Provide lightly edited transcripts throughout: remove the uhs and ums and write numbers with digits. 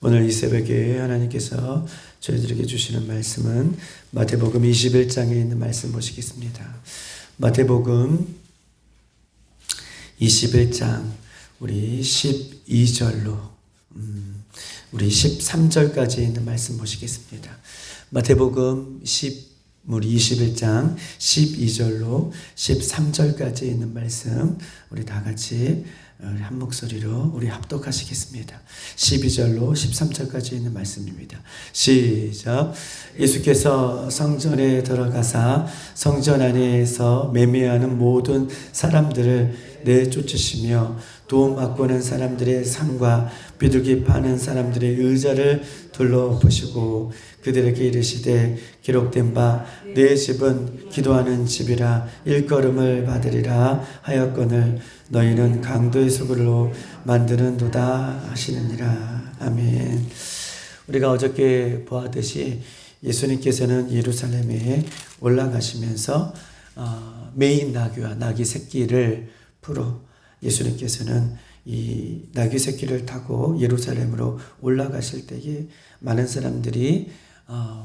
오늘 이 새벽에 하나님께서 저희들에게 주시는 말씀은 마태복음 21장에 있는 말씀 보시겠습니다. 마태복음 21장 우리 12절로 우리 13절까지 있는 말씀 보시겠습니다. 마태복음 우리 21장 12절로 13절까지 있는 말씀 우리 다 같이 한 목소리로 우리 합독하시겠습니다. 12절로 13절까지 있는 말씀입니다. 시작. 예수께서 성전에 들어가사 성전 안에서 매매하는 모든 사람들을 내쫓으시며 돈 바꾸는 사람들의 상과 비둘기 파는 사람들의 의자를 둘러보시고 그들에게 이르시되 기록된 바 내 집은 기도하는 집이라 일컬음을 받으리라 하였거늘 너희는 강도의 소굴로 만드는도다 하시느니라. 아멘. 우리가 어저께 보았듯이 예수님께서는 예루살렘에 올라가시면서 메인 나귀와 나귀 새끼를 풀어 예수님께서는 이 나귀 새끼를 타고 예루살렘으로 올라가실 때에 많은 사람들이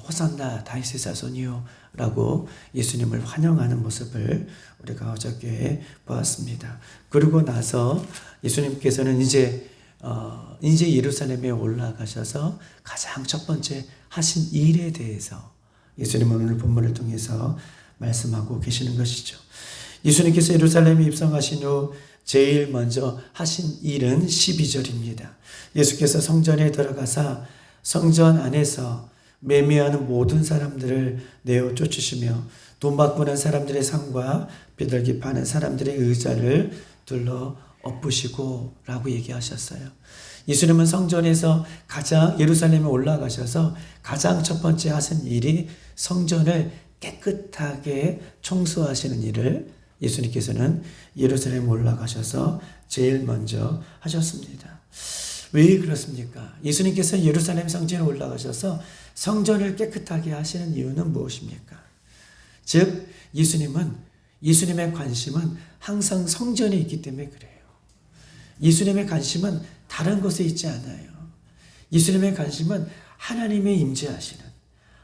호산나 다윗의 자손이요 라고 예수님을 환영하는 모습을 우리가 어저께 보았습니다. 그리고 나서 예수님께서는 이제 예루살렘에 올라가셔서 가장 첫 번째 하신 일에 대해서 예수님은 오늘 본문을 통해서 말씀하고 계시는 것이죠. 예수님께서 예루살렘에 입성하신 후 제일 먼저 하신 일은 12절입니다. 예수께서 성전에 들어가사 성전 안에서 매매하는 모든 사람들을 내어 쫓으시며 돈 바꾸는 사람들의 상과 비둘기 파는 사람들의 의자를 둘러 엎으시고 라고 얘기하셨어요. 예수님은 성전에서 예루살렘에 올라가셔서 가장 첫 번째 하신 일이 성전을 깨끗하게 청소하시는 일을 예수님께서는 예루살렘에 올라가셔서 제일 먼저 하셨습니다. 왜 그렇습니까? 예수님께서 예루살렘 성전에 올라가셔서 성전을 깨끗하게 하시는 이유는 무엇입니까? 즉 예수님의 관심은 항상 성전에 있기 때문에 그래요. 예수님의 관심은 다른 것에 있지 않아요. 예수님의 관심은 하나님의 임재하시는,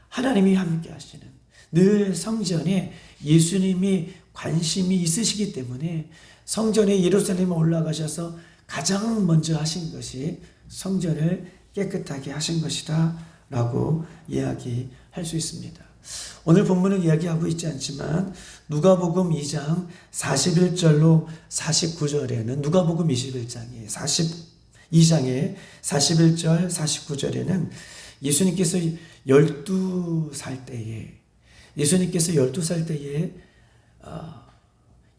하나님이 함께 하시는 늘 성전에 예수님이 관심이 있으시기 때문에 성전에 예루살렘에 올라가셔서 가장 먼저 하신 것이 성전을 깨끗하게 하신 것이다 라고 이야기할 수 있습니다. 오늘 본문은 이야기하고 있지 않지만 누가복음 2장 41절로 49절에는 누가복음 21장에 42장에 41절 49절에는 예수님께서 12살 때에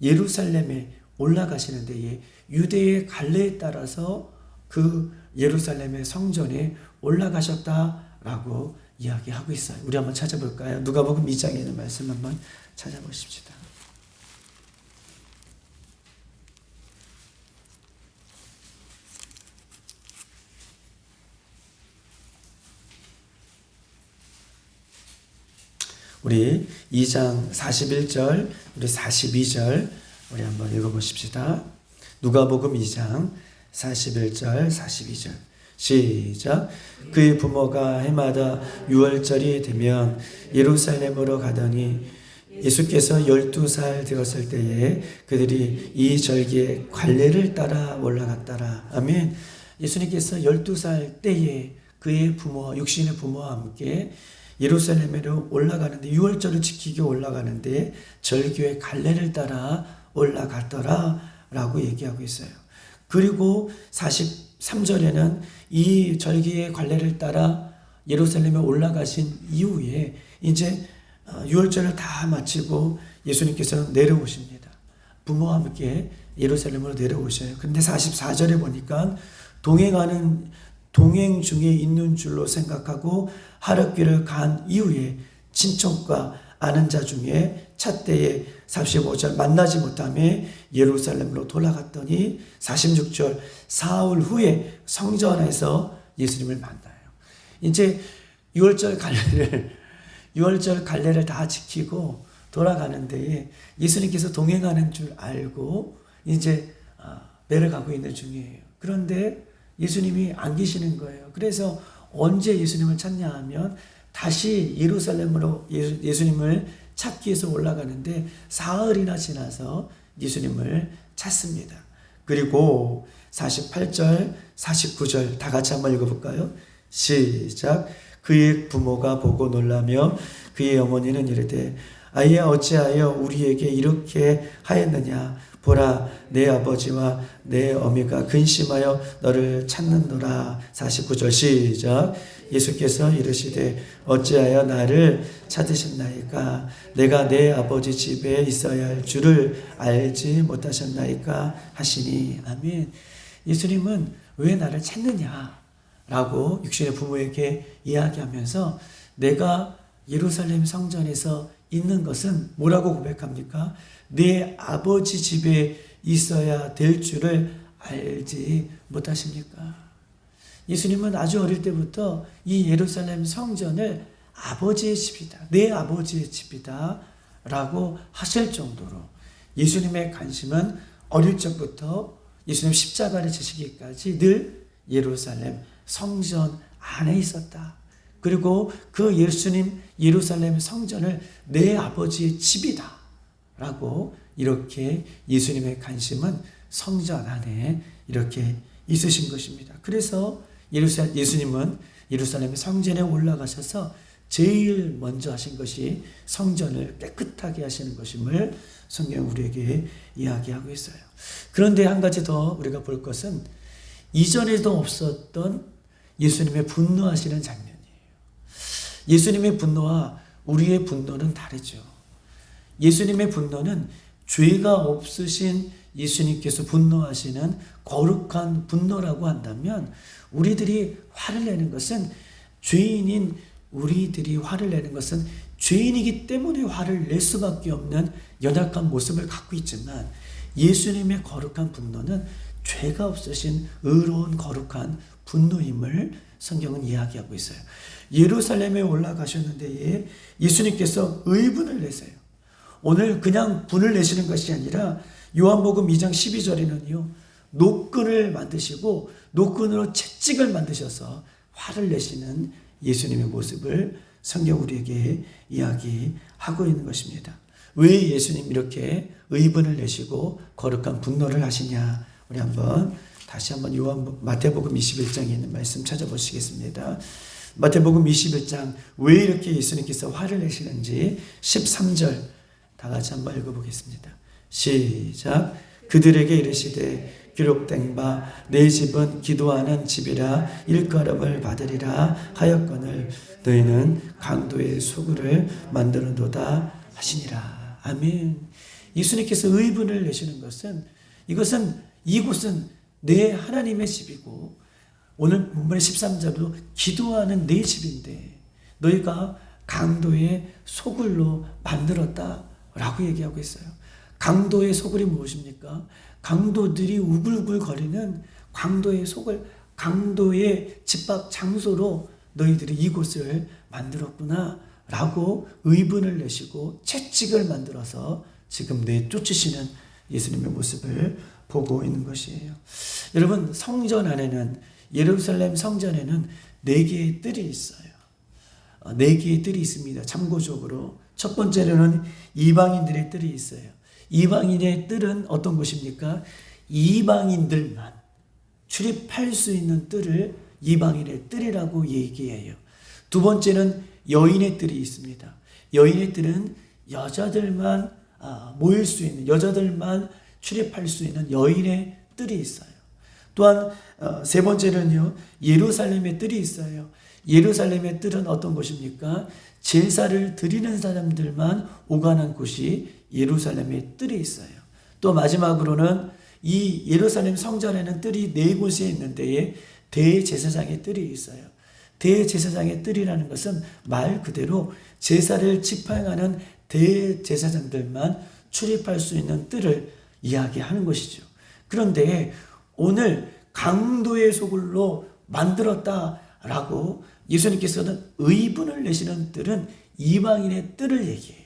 예루살렘에 올라가시는 데에 유대의 관례에 따라서 그 예루살렘의 성전에 올라가셨다라고 이야기하고 있어요. 우리 한번 찾아볼까요? 누가복음 2장에 있는 말씀 한번 찾아보십시다. 우리 2장 41절, 우리 42절 우리 한번 읽어보십시다. 누가복음 2장 41절, 42절 시작. 그의 부모가 해마다 유월절이 되면 예루살렘으로 가더니 예수께서 12살 되었을 때에 그들이 이 절기의 관례를 따라 올라갔더라. 아멘. 예수님께서 12살 때에 그의 부모, 육신의 부모와 함께 예루살렘으로 올라가는데 유월절을 지키기 올라가는데 절기의 관례를 따라 올라갔더라 라고 얘기하고 있어요. 그리고 43절에는 이 절기의 관례를 따라 예루살렘에 올라가신 이후에 이제 유월절을 다 마치고 예수님께서 내려오십니다. 부모와 함께 예루살렘으로 내려오셔요. 그런데 44절에 보니까 동행 중에 있는 줄로 생각하고 하룻길을 간 이후에 친척과 아는 자 중에 찻대에 45절 만나지 못하며 예루살렘으로 돌아갔더니 46절 사흘 후에 성전 안에서 예수님을 만나요. 이제 유월절 갈례를 다 지키고 돌아가는 데에 예수님께서 동행하는 줄 알고 이제 내려가고 있는 중이에요. 그런데 예수님이 안 계시는 거예요. 그래서 언제 예수님을 찾냐 하면 다시 예루살렘으로 예수님을 찾기 위해서 올라가는데 사흘이나 지나서 예수님을 찾습니다. 그리고 48절, 49절 다 같이 한번 읽어볼까요? 시작. 그의 부모가 보고 놀라며 그의 어머니는 이르되 아이야 어찌하여 우리에게 이렇게 하였느냐. 보라 내 아버지와 내 어미가 근심하여 너를 찾는도다. 49절 시작. 예수께서 이르시되 어찌하여 나를 찾으셨나이까. 내가 내 아버지 집에 있어야 할 줄을 알지 못하셨나이까 하시니. 아멘. 예수님은 왜 나를 찾느냐 라고 육신의 부모에게 이야기하면서 내가 예루살렘 성전에서 있는 것은 뭐라고 고백합니까? 내 아버지 집에 있어야 될 줄을 알지 못하십니까? 예수님은 아주 어릴 때부터 이 예루살렘 성전을 아버지의 집이다, 내 아버지의 집이다 라고 하실 정도로 예수님의 관심은 어릴 적부터 예수님 십자가를 지시기까지 늘 예루살렘 성전 안에 있었다. 그리고 그 예수님 예루살렘 성전을 내 아버지의 집이다 라고 이렇게 예수님의 관심은 성전 안에 이렇게 있으신 것입니다. 그래서 예수님은 예루살렘 성전에 올라가셔서 제일 먼저 하신 것이 성전을 깨끗하게 하시는 것임을 성경 우리에게 이야기하고 있어요. 그런데 한 가지 더 우리가 볼 것은 이전에도 없었던 예수님의 분노하시는 장면이에요. 예수님의 분노와 우리의 분노는 다르죠. 예수님의 분노는 죄가 없으신 예수님께서 분노하시는 거룩한 분노라고 한다면 우리들이 화를 내는 것은 죄인인 우리들이 화를 내는 것은 죄인이기 때문에 화를 낼 수밖에 없는 연약한 모습을 갖고 있지만 예수님의 거룩한 분노는 죄가 없으신 의로운 거룩한 분노임을 성경은 이야기하고 있어요. 예루살렘에 올라가셨는데 예수님께서 의분을 내세요. 오늘 그냥 분을 내시는 것이 아니라 요한복음 2장 12절에는요. 노끈을 만드시고 노끈으로 채찍을 만드셔서 화를 내시는 예수님의 모습을 성경 우리에게 이야기하고 있는 것입니다. 왜 예수님 이렇게 의분을 내시고 거룩한 분노를 하시냐. 우리 다시 한번 마태복음 21장에 있는 말씀 찾아보시겠습니다. 마태복음 21장 왜 이렇게 예수님께서 화를 내시는지 13절 다 같이 한번 읽어보겠습니다. 시작. 그들에게 이르시되 기록된 바 내 집은 기도하는 집이라 일컬음을 받으리라 하였거늘 너희는 강도의 소굴을 만드는도다 하시니라. 아멘. 예수님께서 의분을 내시는 것은 이곳은 내 하나님의 집이고 오늘 본문의 13절도 기도하는 내 집인데 너희가 강도의 소굴로 만들었다 라고 얘기하고 있어요. 강도의 소굴이 무엇입니까? 강도들이 우글우글거리는 강도의 소굴, 강도의 집합 장소로 너희들이 이곳을 만들었구나 라고 의분을 내시고 채찍을 만들어서 지금 내쫓으시는 예수님의 모습을 보고 있는 것이에요. 여러분, 성전 안에는, 예루살렘 성전에는 4개의 뜰이 있어요. 4개의 뜰이 있습니다. 참고적으로 첫 번째로는 이방인들의 뜰이 있어요. 이방인의 뜰은 어떤 곳입니까? 이방인들만 출입할 수 있는 뜰을 이방인의 뜰이라고 얘기해요. 두 번째는 여인의 뜰이 있습니다. 여인의 뜰은 여자들만 모일 수 있는, 여자들만 출입할 수 있는 여인의 뜰이 있어요. 또한 세 번째는요, 예루살렘의 뜰이 있어요. 예루살렘의 뜰은 어떤 곳입니까? 제사를 드리는 사람들만 오가는 곳이 예루살렘의 뜰이 있어요. 또 마지막으로는 이 예루살렘 성전에는 뜰이 4곳에 있는데 대제사장의 뜰이 있어요. 대제사장의 뜰이라는 것은 말 그대로 제사를 집행하는 대제사장들만 출입할 수 있는 뜰을 이야기하는 것이죠. 그런데 오늘 강도의 소굴로 만들었다라고 예수님께서는 의분을 내시는 뜰은 이방인의 뜰을 얘기해요.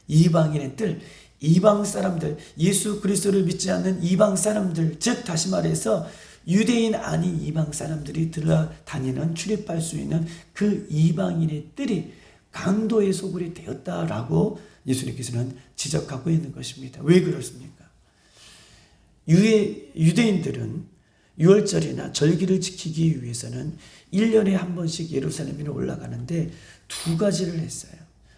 이방인의 뜰, 이방 사람들, 예수 그리스도를 믿지 않는 이방 사람들, 즉 다시 말해서 유대인 아닌 이방 사람들이 들어다니는 출입할 수 있는 그 이방인의 뜰이 강도의 소굴이 되었다라고 예수님께서는 지적하고 있는 것입니다. 왜 그렇습니까? 유대인들은 유월절이나 절기를 지키기 위해서는 1년에 한 번씩 예루살렘으로 올라가는데 두 가지를 했어요.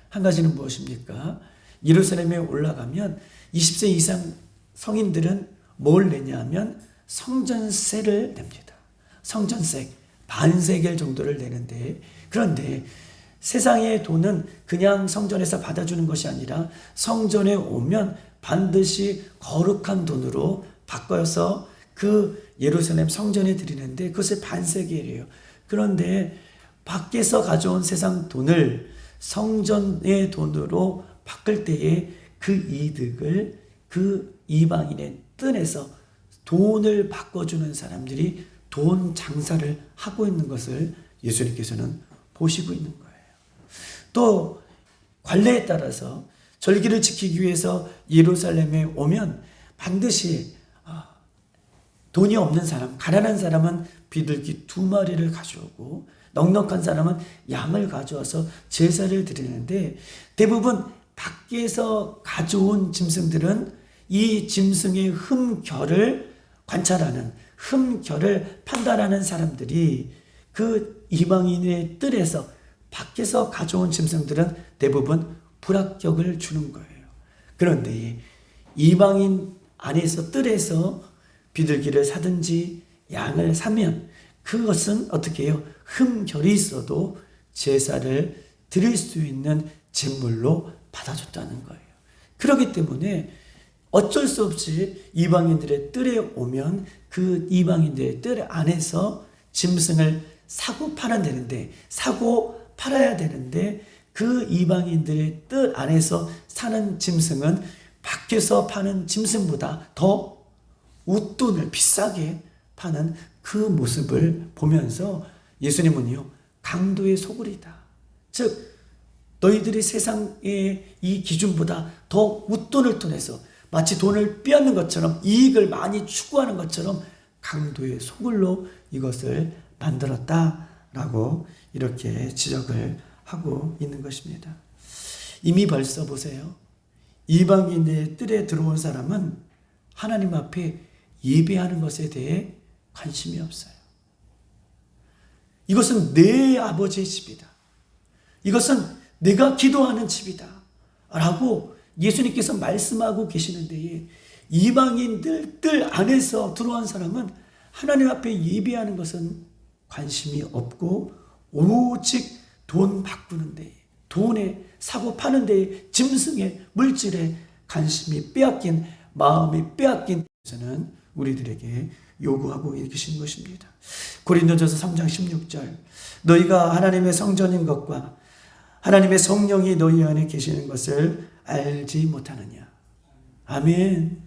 한 가지는 무엇입니까? 예루살렘에 올라가면 20세 이상 성인들은 뭘 내냐 하면 성전세를 냅니다. 성전세 반세겔 정도를 내는데, 그런데 세상의 돈은 그냥 성전에서 받아주는 것이 아니라 성전에 오면 반드시 거룩한 돈으로 바꿔서 그 예루살렘 성전에 드리는데 그것을 반세겔이에요. 그런데 밖에서 가져온 세상 돈을 성전의 돈으로 바꿀 때에 그 이득을 그 이방인의 뜰에서 돈을 바꿔주는 사람들이 돈 장사를 하고 있는 것을 예수님께서는 보시고 있는 거예요. 또 관례에 따라서 절기를 지키기 위해서 예루살렘에 오면 반드시 돈이 없는 사람, 가난한 사람은 비둘기 2마리를 가져오고 넉넉한 사람은 양을 가져와서 제사를 드리는데, 대부분 밖에서 가져온 짐승들은 이 짐승의 흠결을 관찰하는, 흠결을 판단하는 사람들이 그 이방인의 뜰에서 밖에서 가져온 짐승들은 대부분 불합격을 주는 거예요. 그런데 이방인 안에서 뜰에서 비둘기를 사든지 양을 사면 그것은 어떻게 해요? 흠결이 있어도 제사를 드릴 수 있는 제물로 받아줬다는 거예요. 그렇기 때문에 어쩔 수 없이 이방인들의 뜰에 오면 그 이방인들의 뜰 안에서 짐승을 사고 팔아야 되는데, 그 이방인들의 뜰 안에서 사는 짐승은 밖에서 파는 짐승보다 더 웃돈을 비싸게 파는 그 모습을 보면서 예수님은요, 강도의 소굴이다. 즉 너희들이 세상의 이 기준보다 더 웃돈을 통해서 마치 돈을 빼앗는 것처럼, 이익을 많이 추구하는 것처럼 강도의 소굴로 이것을 만들었다라고 이렇게 지적을 하고 있는 것입니다. 이미 벌써 보세요. 이방인의 뜰에 들어온 사람은 하나님 앞에 예배하는 것에 대해 관심이 없어요. 이것은 내 아버지의 집이다. 이것은 내가 기도하는 집이다. 라고 예수님께서 말씀하고 계시는데, 이방인들 뜰 안에서 들어온 사람은 하나님 앞에 예배하는 것은 관심이 없고 오직 돈 바꾸는 데, 돈에 사고 파는 데, 짐승의 물질에 관심이 빼앗긴, 마음이 빼앗긴 것은 우리들에게 요구하고 계신 것입니다. 고린도전서 3장 16절, 너희가 하나님의 성전인 것과 하나님의 성령이 너희 안에 계시는 것을 알지 못하느냐. 아멘.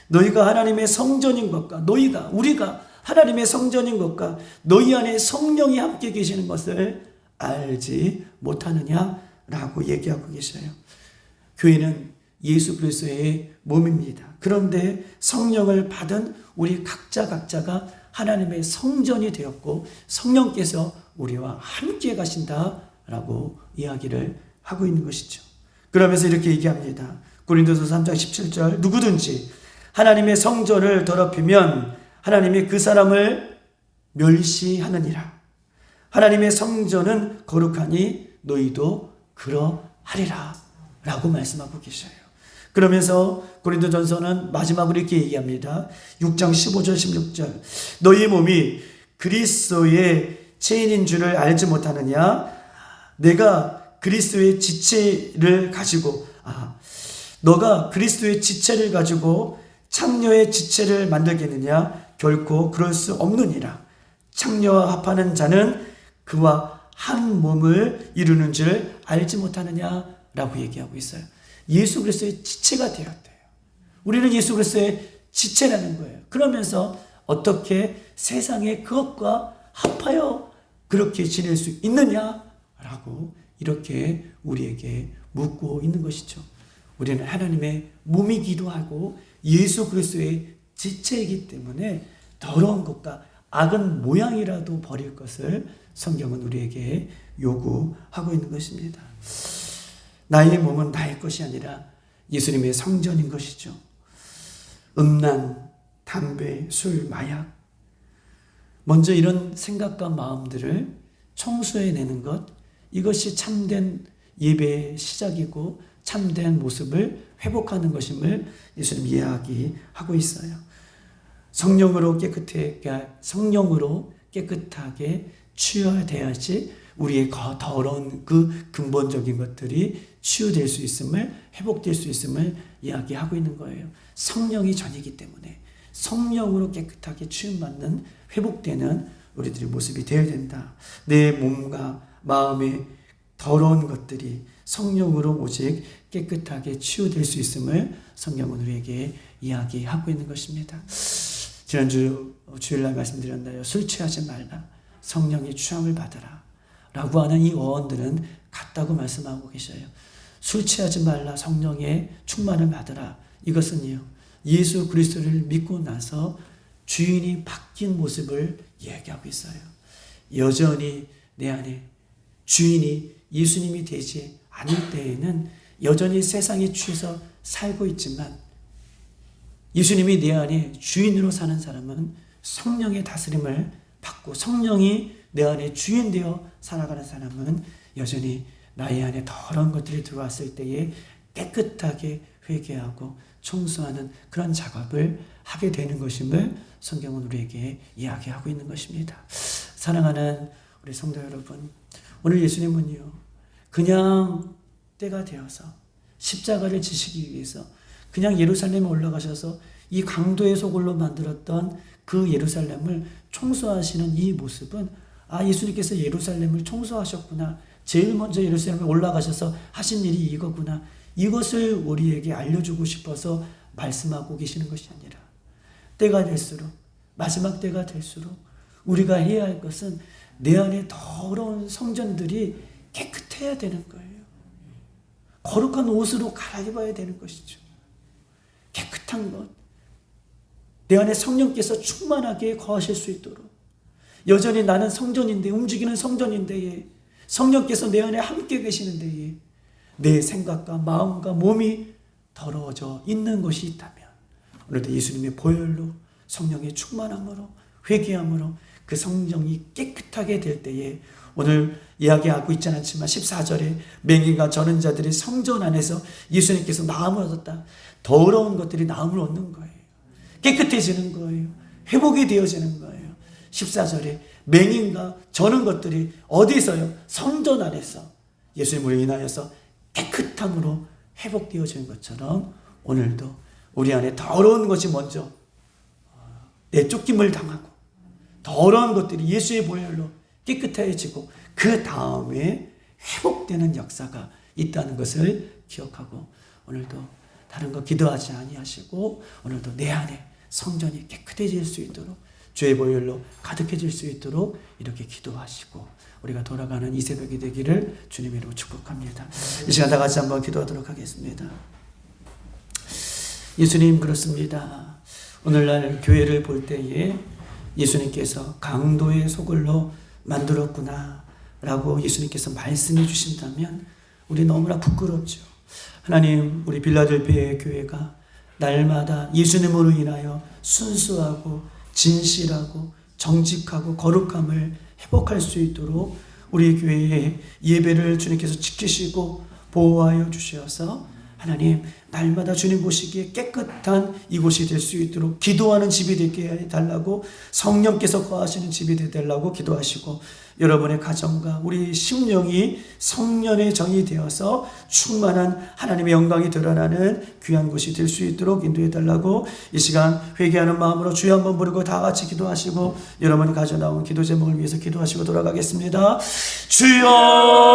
너희가 하나님의 성전인 것과, 우리가 하나님의 성전인 것과 너희 안에 성령이 함께 계시는 것을 알지 못하느냐라고 얘기하고 계셔요. 교회는 예수 그리스도의 몸입니다. 그런데 성령을 받은 우리 각자가 하나님의 성전이 되었고 성령께서 우리와 함께 가신다라고 이야기를 하고 있는 것이죠. 그러면서 이렇게 얘기합니다. 고린도서 3장 17절, 누구든지 하나님의 성전을 더럽히면 하나님이 그 사람을 멸시하느니라. 하나님의 성전은 거룩하니 너희도 그러하리라 라고 말씀하고 계셔요. 그러면서 고린도전서는 마지막으로 이렇게 얘기합니다. 6장 15절 16절, 너희 몸이 그리스도의 체인인 줄을 알지 못하느냐. 내가 그리스도의 지체를 가지고 너가 그리스도의 지체를 가지고 창녀의 지체를 만들겠느냐. 결코 그럴 수 없느니라. 창녀와 합하는 자는 그와 한 몸을 이루는 줄 알지 못하느냐라고 얘기하고 있어요. 예수 그리스도의 지체가 되었대요. 우리는 예수 그리스도의 지체라는 거예요. 그러면서 어떻게 세상에 그것과 합하여 그렇게 지낼 수 있느냐라고 이렇게 우리에게 묻고 있는 것이죠. 우리는 하나님의 몸이기도 하고 예수 그리스도의 지체이기 때문에 더러운 것과 악은 모양이라도 버릴 것을 성경은 우리에게 요구하고 있는 것입니다. 나의 몸은 나의 것이 아니라 예수님의 성전인 것이죠. 음란, 담배, 술, 마약, 먼저 이런 생각과 마음들을 청소해내는 것, 이것이 참된 예배의 시작이고 참된 모습을 회복하는 것임을 예수님 이야기하고 있어요. 성령으로 깨끗하게 치유돼야지 우리의 더러운 그 근본적인 것들이 치유될 수 있음을, 회복될 수 있음을 이야기하고 있는 거예요. 성령이 전이기 때문에 성령으로 깨끗하게 치유받는, 회복되는 우리들의 모습이 되어야 된다. 내 몸과 마음의 더러운 것들이 성령으로 오직 깨끗하게 치유될 수 있음을 성경은 우리에게 이야기하고 있는 것입니다. 지난주 주일날 말씀드렸나요? 술 취하지 말라, 성령의 취함을 받으라 라고 하는 이 어원들은 같다고 말씀하고 계셔요. 술 취하지 말라, 성령의 충만을 받으라, 이것은요, 예수 그리스도를 믿고 나서 주인이 바뀐 모습을 얘기하고 있어요. 여전히 내 안에 주인이 예수님이 되지 않을 때에는 여전히 세상에 취해서 살고 있지만, 예수님이 내 안에 주인으로 사는 사람은 성령의 다스림을 받고 성령이 내 안에 주인 되어 살아가는 사람은 여전히 나의 안에 더러운 것들이 들어왔을 때에 깨끗하게 회개하고 청소하는 그런 작업을 하게 되는 것임을 성경은 우리에게 이야기하고 있는 것입니다. 사랑하는 우리 성도 여러분, 오늘 예수님은요, 그냥 때가 되어서 십자가를 지시기 위해서 그냥 예루살렘에 올라가셔서 이 강도의 소굴로 만들었던 그 예루살렘을 청소하시는 이 모습은, 아, 예수님께서 예루살렘을 청소하셨구나, 제일 먼저 예루살렘에 올라가셔서 하신 일이 이거구나, 이것을 우리에게 알려주고 싶어서 말씀하고 계시는 것이 아니라, 때가 될수록, 마지막 때가 될수록 우리가 해야 할 것은 내 안에 더러운 성전들이 깨끗해야 되는 거예요. 거룩한 옷으로 갈아입어야 되는 것이죠. 깨끗한 것, 내 안에 성령께서 충만하게 거하실 수 있도록, 여전히 나는 성전인데, 움직이는 성전인데, 성령께서 내 안에 함께 계시는데 내 생각과 마음과 몸이 더러워져 있는 것이 있다면, 오늘도 예수님의 보혈로, 성령의 충만함으로, 회개함으로 그 성령이 깨끗하게 될 때에, 오늘 이야기하고 있지 않지만 14절에 맹인과 저는 자들이 성전 안에서 예수님께서 나음을 얻었다. 더러운 것들이 나음을 얻는 거예요. 깨끗해지는 거예요. 회복이 되어지는 거예요. 14절에 맹인과 저는 것들이 어디서요? 성전 안에서 예수님으로 인하여서 깨끗함으로 회복되어지는 것처럼, 오늘도 우리 안에 더러운 것이 먼저 내쫓김을 당하고 더러운 것들이 예수의 보혈로 깨끗해지고 그 다음에 회복되는 역사가 있다는 것을 기억하고, 오늘도 다른 거 기도하지 아니하시고 오늘도 내 안에 성전이 깨끗해질 수 있도록, 주의 보혈로 가득해질 수 있도록 이렇게 기도하시고 우리가 돌아가는 이 새벽이 되기를 주님의 이름으로 축복합니다. 이 시간 다 같이 한번 기도하도록 하겠습니다. 예수님, 그렇습니다. 오늘날 교회를 볼 때에 예수님께서 강도의 소굴로 만들었구나 라고 예수님께서 말씀해 주신다면 우리 너무나 부끄럽죠. 하나님, 우리 빌라델피아의 교회가 날마다 예수님으로 인하여 순수하고 진실하고 정직하고 거룩함을 회복할 수 있도록 우리 교회의 예배를 주님께서 지키시고 보호하여 주셔서, 하나님, 날마다 주님 보시기에 깨끗한 이곳이 될 수 있도록 기도하는 집이 되게 해달라고, 성령께서 거하시는 집이 되달라고 기도하시고, 여러분의 가정과 우리 심령이 성령의 정이 되어서 충만한 하나님의 영광이 드러나는 귀한 곳이 될 수 있도록 인도해달라고, 이 시간 회개하는 마음으로 주여 한번 부르고 다 같이 기도하시고 여러분이 가져나온 기도 제목을 위해서 기도하시고 돌아가겠습니다. 주여!